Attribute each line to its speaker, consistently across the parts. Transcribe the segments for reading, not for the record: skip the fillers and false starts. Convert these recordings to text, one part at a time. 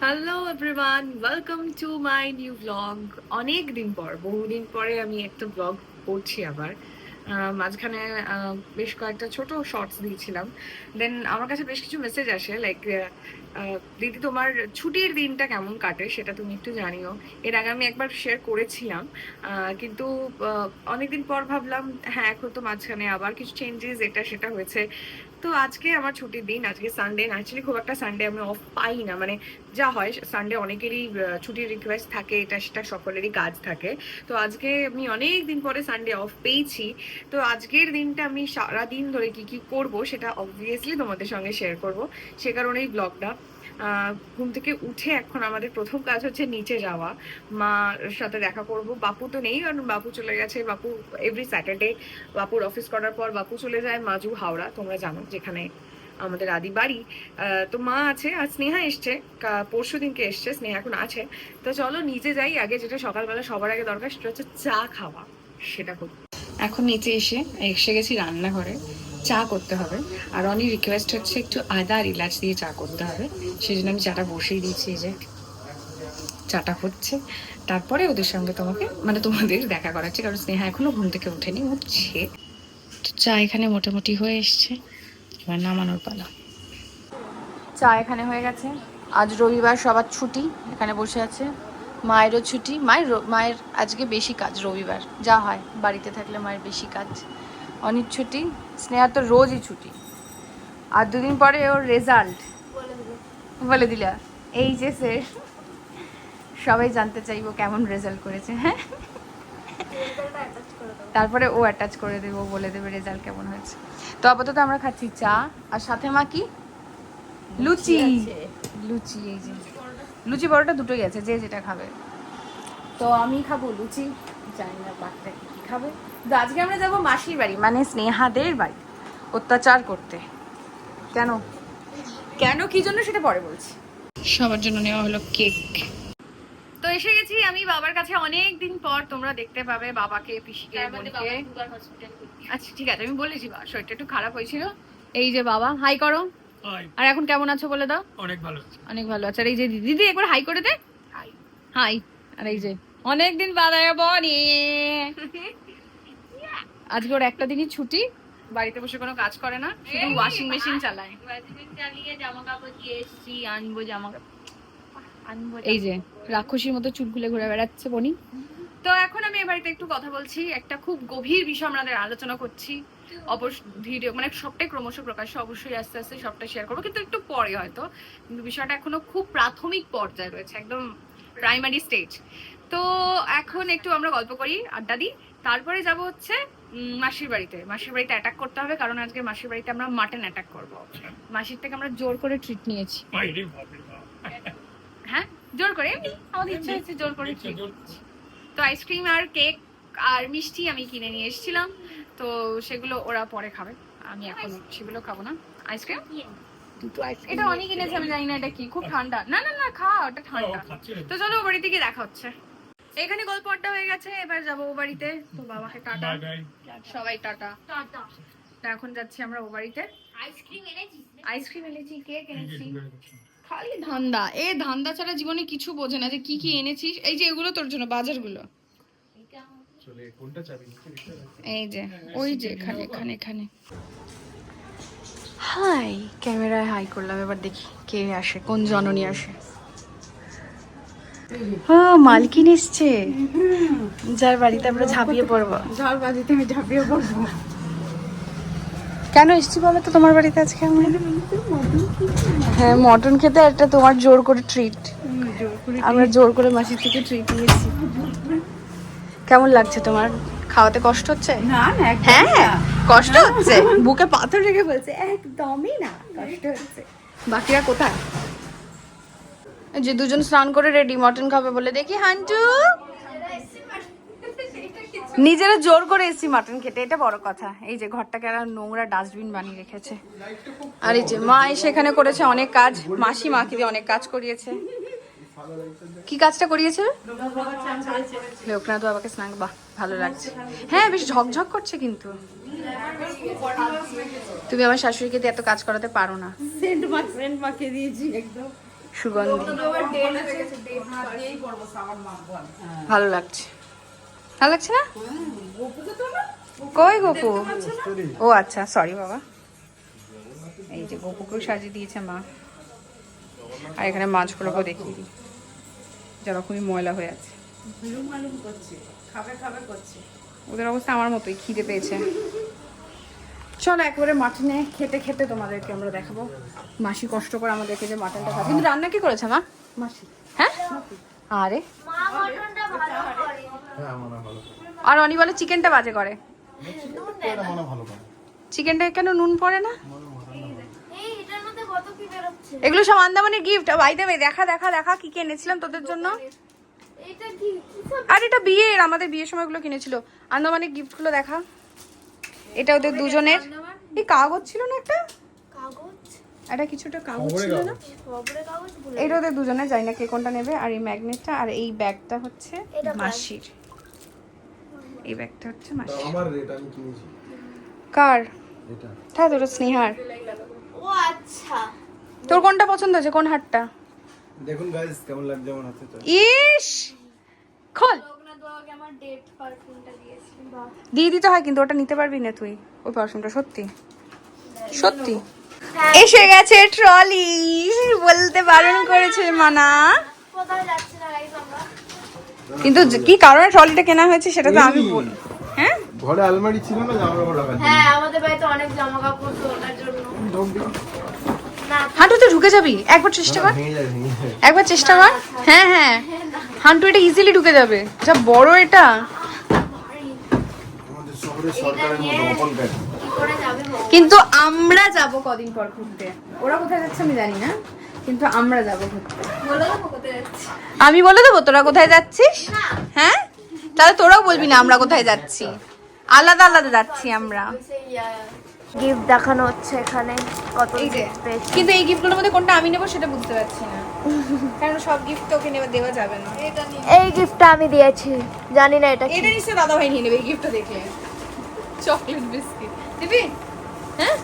Speaker 1: Hello everyone, welcome to my new blog. অনেক দিন পর, বহুদিন পরে আমি একটা ব্লগ করছি আবার। মাঝখানে বেশ কয়েকটা ছোট শর্টস দিয়েছিলাম। দেন আমার কাছে বেশ কিছু মেসেজ আসে লাইক, দিদি তোমার ছুটির দিনটা কেমন কাটে সেটা তুমি একটু জানিও। এর আগে আমি একবার শেয়ার করেছিলাম, কিন্তু অনেকদিন পর ভাবলাম হ্যাঁ এখন তো মাঝখানে আবার কিছু চেঞ্জেস এটা সেটা হয়েছে। তো আজকে আমার ছুটির দিন, আজকে সানডে। অ্যাকচুয়ালি খুব একটা সানডে আমি অফ পাই না, মানে যা হয় সানডে অনেকেরই ছুটির রিকোয়েস্ট থাকে, এটা সেটা সকলেরই কাজ থাকে। তো আজকে আমি অনেক দিন পরে সানডে অফ পেয়েছি। তো আজকের দিনটা আমি সারাদিন ধরে কি কি করব সেটা অবভিয়াসলি তোমাদের সঙ্গে শেয়ার করব, সে কারণেই ব্লগটা। ঘুম থেকে উঠে এখন আমাদের প্রথম কাজ হচ্ছে নিচে যাওয়া, মার সাথে দেখা করব। বাপু তো নেই, কারণ বাপু চলে গেছে। বাপু এভরি স্যাটারডে বাপুর অফিস করার পর বাপু চলে যায় মাজু হাওড়া, তোমরা জানো যেখানে আমাদের আদি বাড়ি। তো মা আছে, আর স্নেহা এসছে, পরশু দিনকে এসছে, স্নেহা এখন আছে। তো চলো নিচে যাই। আগে যেটা সকালবেলা সবার আগে দরকার সেটা হচ্ছে চা খাওয়া, সেটা করি। এখন নিচে এসে গেছি রান্নাঘরে, চা করতে হবে। আর অনেক রিকোয়েস্ট হচ্ছে একটু আদা আর ইলাচ দিয়ে চা করতে হবে, সেই জন্য আমি চাটা বসিয়ে দিয়েছি। এই যে চাটা হচ্ছে, তারপরে ওদের সঙ্গে তোমাদের দেখা করাচ্ছে, কারণ স্নেহা এখনো ঘুম থেকে উঠেনি, উঠছে। চা এখানে মোটামুটি হয়ে এসছে, এবার নামানোর পালা। চা এখানে হয়ে গেছে। আজ রবিবার, সবার ছুটি, এখানে বসে আছে। মায়েরও ছুটি, মায়ের আজকে বেশি কাজ রবিবার, যা হয় বাড়িতে থাকলে মায়ের বেশি কাজ। অনেক ছুটি, স্নেহার তো রোজই ছুটি। আর দুদিন পরে ওর রেজাল্ট বলে দিলা। এই যে সে সবাই জানতে চাইবো কেমন রেজাল্ট করেছে। হ্যাঁ, তারপরে ও অ্যাটাচ করে দেবো, বলে দেবে রেজাল্ট কেমন হয়েছে। তো আপাতত আমরা খাচ্ছি চা, আর সাথে মা কি লুচি। লুচি, এই যে লুচি বড়টা দুটোই আছে, যে যেটা খাবে। তো আমি খাবো লুচি, জানি না বাকিটা কি খাবে। তো আজকে আমরা যাবো মাসির বাড়ি, মানে স্নেহাদের বাড়ি, অত্যাচার করতে। কেন কেন কি জন্য সেটা পরে বলছি। সবার জন্য নেওয়া হলো কেক। তো এসে গেছি আমি বাবার কাছে অনেক দিন পর। তোমরা দেখতে পাবে বাবাকে, পিসিকে, বোনকে। আচ্ছা ঠিক আছে, আমি বলেছি বা শরীরটা একটু খারাপ হয়েছিল। এই যে বাবা, হাই করো। আর এখন কেমন আছো বলে দাও। অনেক ভালো, অনেক ভালো আছে। আর এই যে দিদি, একবার হাই করে দে। High high. আর এই যে অনেকদিন বাদে বনি, আজকে ওর একটা দিনই ছুটি, বাড়িতে বসে কোনো কাজ করে না, শুধু ওয়াশিং মেশিন চালায়। চালিয়ে জামা কাপড় দিয়ে এসছি, আনবো জামা কাপড়। এই যে রাক্ষসীর মতো চুল খুলে ঘুরে বেড়াচ্ছে বনি। তো এখন আমি এ বাড়িতে একটু কথা বলছি, একটা খুব গভীর বিষয় আমাদের আলোচনা করছি। ভিডিও মানে সবটাই ক্রমশ প্রকাশ্য, অবশ্যই আস্তে আস্তে সবটা শেয়ার করবো, কিন্তু একটু পরে হয়তো। কিন্তু বিষয়টা এখনো খুব প্রাথমিক পর্যায়ে রয়েছে, একদম প্রাইমারি স্টেজ। তো এখন একটু আমরা গল্প করি, আড্ডা দিই, তারপরে যাব হচ্ছে মাসির বাড়িতে। মাসির বাড়িতে অ্যাটাক করতে হবে, কারণ আজকে মাসির বাড়িতে আমরা মাটন অ্যাটাক করবো। মাসির থেকে আমরা জোর করে ট্রিট নিয়েছি। হ্যাঁ, জোর করে, এমনি আমাদের ইচ্ছা হচ্ছে জোর করে ট্রিট। তো আইসক্রিম আর কেক আর মিষ্টি আমি কিনে নিয়ে এসেছিলাম, তো সেগুলো ওরা পরে খাবে, আমি এখন সেগুলো খাবো না। আইসক্রিম এটা অনেক কিনেছে, আমি জানি না এটা কি, খুব ঠান্ডা। না না না, খা, ওটা ঠান্ডা। তো চলো ও বাড়িতে গিয়ে দেখা হচ্ছে। এখানে গল্প আড্ডা হয়ে গেছে, এবার যাবো ও বাড়িতে। তো বাবাকে টাটা, সবাই টাটা। তো এখন যাচ্ছি আমরা ও বাড়িতে। আইসক্রিম এনেছি, কেক এনেছি। খালি ধান্দা, এ ধান্দা ছাড়া জীবনে কিছু বোঝে না, যে কি কি এনেছিস। এই যে এগুলো তোর জন্য, বাজারগুলো। এই যে ওই যে এখানে এখানে এখানে। হাই, ক্যামেরায় হাই করলাম, এবার দেখি কে আসে, কোন জননী আসে। মালকিন এসছে, যার বাড়িতে আমরা ঝাঁপিয়ে পড়বো। যার বাড়িতে আমি ঝাঁপিয়ে পড়বো। কেন এসছি বলো তো তোমার বাড়িতে আজকে আমরা? হ্যাঁ, মটন খেতে একটা তোমার জোর করে ট্রিট। আমরা জোর করে মাসির থেকে ট্রিট নিয়েছি। কেমন লাগছে তোমার? খাওয়াতে কষ্ট হচ্ছে? না না, হ্যাঁ কষ্ট হচ্ছে, বুকে পাথর রেখে বলছে একদমই না, কষ্ট হচ্ছে। বাকিরা কোথায়? যে দুজন স্নান করে রেডি, মটন খাবে বলে। দেখি হান্টু, নিজেরা জোর করে এসেছি মাটন খেতে, এটা বড় কথা। এই যে ঘরটাকে একটা নোংরা ডাস্টবিন বানিয়ে রেখেছে। আর এই যে মা সেখানে করেছে অনেক কাজ, মাসি মাকে দিয়ে অনেক কাজ করিয়েছে। কি কাজটা করিয়েছে? লোকনাথ বাবাকে স্নান, বাহ ভালো লাগছে। হ্যাঁ, বেশ ঝকঝক করছে। কিন্তু তুমি আমার শাশুড়িকে দিয়ে এত কাজ করাতে পারো না। সেন্ট মাখিয়ে দিয়েছি একদম।
Speaker 2: সুগন্ধি। ভালো লাগছে, ভালো লাগছে না? কই গপু? ও আচ্ছা, সরি বাবা। এই যে গপুকেও সাজিয়ে দিয়েছে মা। আর এখানে মাছগুলোকেও দেখিয়ে দিই, যেরকমই ময়লা হয়ে আছে। ওদের অবস্থা আমার মতোই, খিদে পেয়েছে। চলো একবারে মাটনে খেতে খেতে তোমাদেরকে আমরা দেখাবো। মাসি কষ্ট করে আমাদেরকে যে মাটনটা খাবে। কিন্তু রান্না কি করেছে মা? মাসি। হ্যাঁ, আরে আর অনি বলে চিকেনটা বাজে করে। চিকেনটা কেন নুন পড়ে না? এগুলো সব আন্দামানের গিফট। বাই দ্য ওয়ে, দেখা দেখা দেখা কি কি এনেছিলাম তোদের জন্য। আর এটা বিয়ের, আমাদের বিয়ের সময় গুলো কিনেছিল। আন্দামানের গিফট গুলো দেখা। এটা ওদের দুজনের। এই কাগজ ছিল না একটা? এটা কিছুটা কাগজ ছিল না? এটা ওদের দুজনের, জানি না কে কোনটা নেবে। আর এই ম্যাগনেটটা আর এই ব্যাগটা হচ্ছে মাসির। এই ব্যাগটা হচ্ছে মাসির।
Speaker 3: আমার রেট আমি কিনেছি।
Speaker 2: কার?
Speaker 3: এটা।
Speaker 2: তাই তোর স্নেহার।
Speaker 4: ও আচ্ছা,
Speaker 2: তোর কোনটা পছন্দ হয়েছে, কোন হারটা?
Speaker 3: দেখুন গাইস কেমন লাগছে আমার হাতে।
Speaker 2: ইস, খোল।
Speaker 4: লোকনাথ বাবাকে আমার ডেট পারফিউমটা দিয়েছি। বাহ,
Speaker 2: দিয়ে দিতে হয়, কিন্তু ওটা নিতে পারবি না তুই, ওই পারফিউমটা। সত্যি সত্যি।
Speaker 4: হ্যাঁ।
Speaker 2: এসে গেছে ট্রলি, বলতে বারণ করেছে মানা।
Speaker 4: কোথাও যাচ্ছি না গাইস আমরা।
Speaker 2: কিন্তু কি কারণে ট্রলিটা কেনা হয়েছে সেটা তো আমি বল। হ্যাঁ,
Speaker 3: ঘরে আলমারি ছিল না, জামা কাপড় রাখার জন্য।
Speaker 4: হ্যাঁ, আমাদের বাড়িতে অনেক জামা কাপড়, তো ওটার জন্য। না,
Speaker 2: হাঁটুতে ঢুকে যাবি, একবার চেষ্টা কর।
Speaker 3: ভেঙে যায়, ভেঙে যায়।
Speaker 2: একবার চেষ্টা কর। হ্যাঁ হ্যাঁ, হাঁটু এটা ইজিলি ঢুকে যাবে, যা বড় এটা।
Speaker 3: আমাদের শহরে সরকারের মতো অকল ব্যাগ।
Speaker 4: কি করে যাবে গো?
Speaker 2: কিন্তু আমরা যাব কদিন পর ঘুরতে। ওরা কোথায় যাচ্ছে আমি জানি না, কিন্তু আমরা যাব ঘুরতে।
Speaker 4: বলো তো কোথায় যাচ্ছি।
Speaker 2: আমি বলে দেবো তোরা কোথায় যাচ্ছিস। হ্যাঁ, তাহলে তোরাও বলবি না আমরা কোথায় যাচ্ছি। আলাদা আলাদা যাচ্ছি আমরা।
Speaker 4: গিফট দেখানো হচ্ছে এখানে, কত
Speaker 2: এই যে,
Speaker 4: gift পেয়েছি।
Speaker 2: কিন্তু এই গিফটগুলোর মধ্যে কোনটা আমি নেবো সেটা বুঝতে পারছি না, কারণ সব গিফট তোকে দেওয়া যাবে না।
Speaker 4: এই গিফটটা আমি দিয়েছি, জানি না এটা কি।
Speaker 2: এটা নিশ্চয় দাদা ভাই নিয়ে নেবে এই গিফটটা দেখলে। চকলেট বিস্কিট দিবি? হ্যাঁ,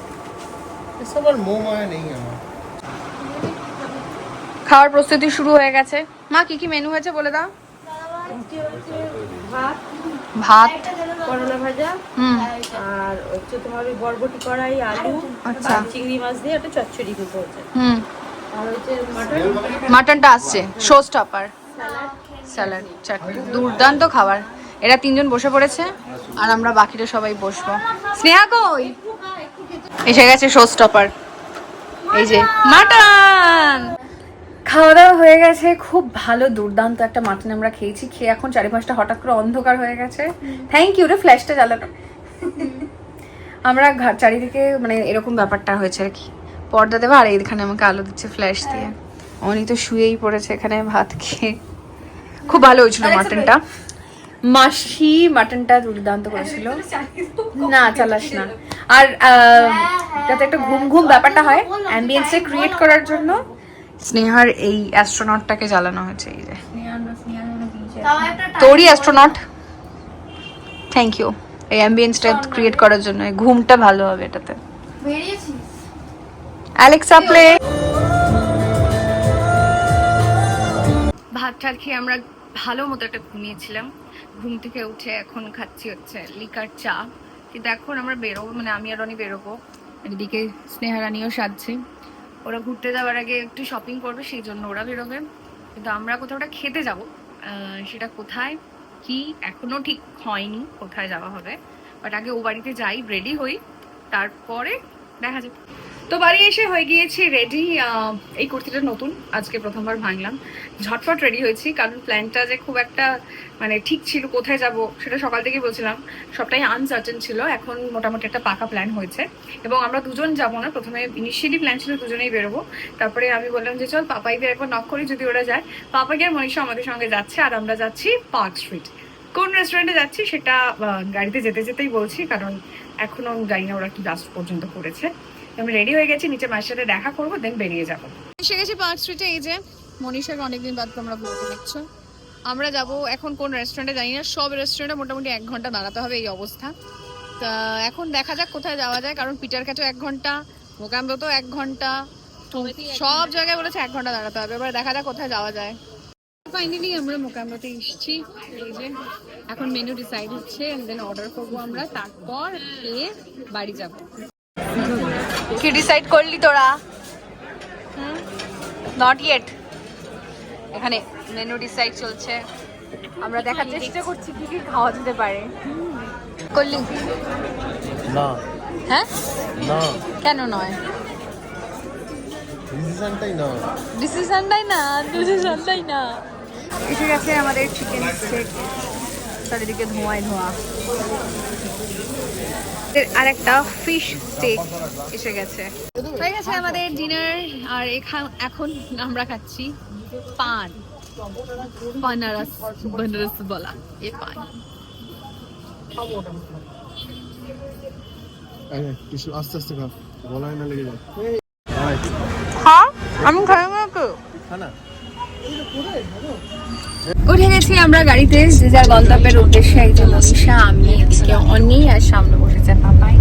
Speaker 3: এসব আর মোমায়া নেই আমার।
Speaker 2: খাওয়ার প্রস্তুতি শুরু হয়ে গেছে। মা কি কি মেনু হয়েছে বলে দাও। ভাত,
Speaker 5: করলা ভাজা
Speaker 2: হুম,
Speaker 5: আর হচ্ছে তোমার ওই বরবটি কড়াই, আলু
Speaker 2: আচ্ছা,
Speaker 5: আর চিংড়ি মাছ দিয়ে একটা চচ্চড়ি করবো হচ্ছে।
Speaker 2: হুম,
Speaker 5: আর হচ্ছে মাটন,
Speaker 2: মাটনটা আসছে, শো স্টপার, স্যালাড, চাটনি, দুর্দান্ত খাবার। এরা তিনজন বসে পড়েছে আর আমরা বাকিরা সবাই বসবো। স্নেহা কই? এসে গেছে শো স্টপার, এই যে মাটন। খাওয়া দাওয়া হয়ে গেছে, খুব ভালো দুর্দান্ত একটা মাটন আমরা খেয়েছি। খেয়ে এখন চারিপাশটা হঠাৎ করে অন্ধকার হয়ে গেছে। থ্যাংক ইউ রে ফ্ল্যাশটা জ্বালানো। আমরা চারিদিকে মানে এরকম ব্যাপারটা হয়েছে আর কি, পর্দা দেওয়া আর এইখানে আমাকে আলো দিচ্ছে ফ্ল্যাশ দিয়ে। অনি তো শুয়েই পড়েছে এখানে ভাত খেয়ে। খুব ভালো হয়েছিল মাটনটা। মাসি মাটনটা দুর্দান্ত করেছিল। না চালাস না। আর যাতে একটা ঘুম ঘুম ব্যাপারটা হয়, অ্যাম্বিয়েন্সে ক্রিয়েট করার জন্য স্নেহার এই অ্যাস্ট্রোনটটাকে জ্বালানো হয়েছে। এই যে
Speaker 4: তাও একটা
Speaker 2: তোরই অ্যাস্ট্রোনট, থ্যাংক ইউ এই অ্যাম্বিয়েন্সটা ক্রিয়েট করার জন্য। এই ঘুমটা ভালো হবে এটাতে।
Speaker 4: বেরিয়েছিস।
Speaker 2: Alexa play. ভাত টাত খেয়ে আমরা ভালো মতো একটা ঘুমিয়েছিলাম। ঘুম থেকে উঠে এখন খাচ্ছি হচ্ছে লিকার চা। কিন্তু এখন আমরা বেরোবো, মানে আমি আর রনি বেরোবো। এদিকে স্নেহা রানীও সাজছে। ওরা ঘুরতে যাওয়ার আগে একটু শপিং করবে, সেই জন্য ওরা বেরোবে। কিন্তু আমরা কোথাও একটা খেতে যাব, সেটা কোথায় কি এখনো ঠিক হয়নি, কোথায় যাওয়া হবে। বাট আগে ও বাড়িতে যাই, রেডি হই, তারপরে দেখা যাবে। তো বাড়ি এসে হয়ে গিয়েছি রেডি। এই কুর্তিটা নতুন, আজকে প্রথমবার ভাঙলাম। ঝটফট রেডি হয়েছি, কারণ প্ল্যানটা যে খুব একটা মানে ঠিক ছিল কোথায় যাব সেটা সকাল থেকেই বলছিলাম, সবটাই আনসার্টেন ছিল। এখন মোটামুটি একটা পাকা প্ল্যান হয়েছে এবং আমরা দুজন যাব না। প্রথমে ইনিশিয়ালি প্ল্যান ছিল দুজনেই বেরোবো, তারপরে আমি বললাম যে চল পাপাইদের একবার নক করি, যদি ওরা যায়। পাপাইকে আর মনীষা আমাদের সঙ্গে যাচ্ছে, আর আমরা যাচ্ছি পার্ক স্ট্রিট। কোন রেস্টুরেন্টে যাচ্ছি সেটা গাড়িতে যেতে যেতেই বলছি, কারণ এখনো জানি না ওরা কি লাস্ট পর্যন্ত করেছে। আমি রেডি হয়ে গেছি, নিচে মায়ের সাথে দেখা করবো, দেন বেরিয়ে যাবো। এসে গেছি পার্ক স্ট্রিটে। এই যে মনীষাকে অনেকদিন বাদ তোমরা ব্লগে দেখছো। আমরা যাব এখন কোন রেস্টুরেন্টে জানি না, সব রেস্টুরেন্টে মোটামুটি 1 ঘন্টা দাঁড়াতে হবে এই অবস্থা। তা এখন দেখা যাক কোথায় যাওয়া যায়, কারণ পিটার কাছেও 1 ঘন্টা, মোকাম্বেতেও 1 ঘন্টা, সব জায়গায় বলেছে 1 ঘন্টা দাঁড়াতে হবে, এবার দেখা যাক কোথায় যাওয়া যায়। ফাইনালি আমরা মোকামরাতে এসেছি। এই যে এখন মেনু ডিসাইড হচ্ছে, দেন অর্ডার করবো আমরা, তারপর খেয়ে বাড়ি যাব। কি ডিসাইড করলি তোরা? Not yet. এখানে মেনু ডিসাইড চলছে, আমরা দেখার চেষ্টা করছি কি কি খাওয়া যেতে পারে। করলি
Speaker 3: না
Speaker 2: হ্যাঁ?
Speaker 3: না,
Speaker 2: কেন নয়?
Speaker 3: ডিসিশনটাই না।
Speaker 2: ডিসিশনটাই না। এসে গেছে আমাদের চিকেন স্টেক, চারিদিকে ধোঁয়ায় ধোঁয়া। আর একটা ফিশ স্টেক এসে গেছে। হয়ে গেছে আমাদের ডিনার, আর এখন আমরা খাচ্ছি পান, বানারস বলা এ পান।
Speaker 3: কিছু আস্তে আস্তে খা, গলায় না লেগে যায়।
Speaker 2: হ্যাঁ আমি খাই না। উঠে গেছি আমরা গাড়িতে, যে যার গন্তব্যের উদ্দেশ্যে। এই যে মনীষা, আমি, এদিকে অনি, আর সামনে বসেছে পাপাই।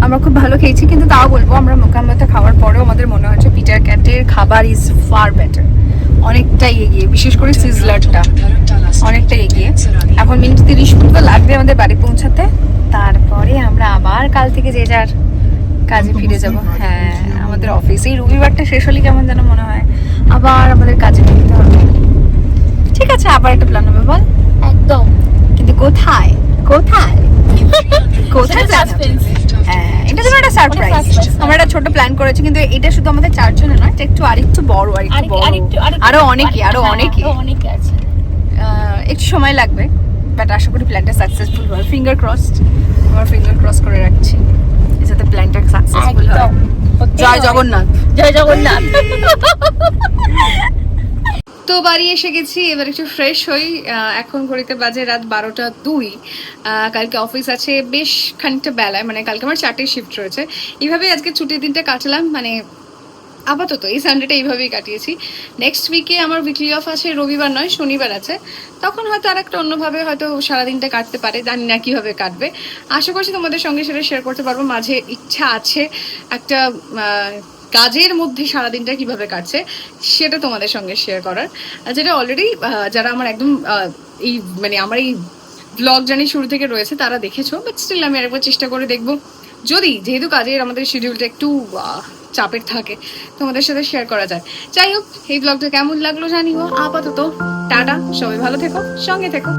Speaker 2: আমরা খুব ভালো খেয়েছি, কিন্তু তাও বলবো আমরা মোকামরাতে খাওয়ার পরেও আমাদের মনে হচ্ছে পিটার ক্যাটের খাবার ইজ ফার বেটার, অনেকটাই এগিয়ে, বিশেষ করে সিজলারটা অনেকটাই এগিয়ে। এখন মিনিট 30 মতো লাগবে আমাদের বাড়ি পৌঁছাতে, তারপরে আমরা আবার কাল থেকে যে যার কাজে ফিরে যাব। হ্যাঁ, আমাদের অফিস এই রবিবারটা শেষ হলে কেমন যেন মনে হয় আবার আমাদের কাজে ফিরতে হবে। ঠিক আছে, আবার একটা প্ল্যান হবে, বল?
Speaker 4: একদম।
Speaker 2: কিন্তু কোথায় কোথায় কোথায় plan হবে? হ্যাঁ, এটা তো একটা সারপ্রাইজ। আমরা একটা ছোট প্ল্যান করেছি, কিন্তু এটা শুধু আমাদের 4 জনের নয়, এটা একটু আরেকটু বড়, আরো অনেকে
Speaker 4: আছে।
Speaker 2: একটু সময় লাগবে, বাট আশা করি প্ল্যানটা সাকসেসফুল হয়। ফিঙ্গার ক্রসড, আমার ফিঙ্গার ক্রস করে রাখছি যাতে প্ল্যানটা সাকসেসফুল হয়। জয় জগন্নাথ,
Speaker 4: জয় জগন্নাথ।
Speaker 2: তো বাড়ি এসে গেছি, এবার একটু ফ্রেশ হই। এখন ঘড়িতে বাজে রাত 12:02। কালকে অফিস আছে বেশ খানিকটা বেলায়, মানে কালকে আমার 4টে শিফট রয়েছে। এইভাবে আজকে ছুটির দিনটা কাটালাম, মানে আপাতত এই সানডেটা এইভাবেই কাটিয়েছি। নেক্সট উইকে আমার উইকলি অফ আছে, রবিবার নয় শনিবার আছে, তখন হয়তো আর একটা অন্যভাবে হয়তো সারাদিনটা কাটতে পারে, জানি না কিভাবে কাটবে। আশা করছি তোমাদের সঙ্গে সেটা শেয়ার করতে পারবো। মাঝে ইচ্ছা আছে একটা কাজের মধ্যে সারাদিনটা কিভাবে কাটছে সেটা তোমাদের সঙ্গে শেয়ার করার, যেটা অলরেডি যারা আমার একদম এই মানে আমার এই ব্লগ জার্নি শুরু থেকে রয়েছে তারা দেখেছো, বাট স্টিল আমি আরেকবার চেষ্টা করে দেখবো, যদি যেহেতু কাজের আমাদের শিডিউলটা একটু চাপের থাকে তোমাদের সাথে শেয়ার করা যায়। যাই হোক, এই ব্লগটা কেমন লাগলো জানিও। আপাতত টাটা, সবাই ভালো থেকো, সঙ্গে থেকো।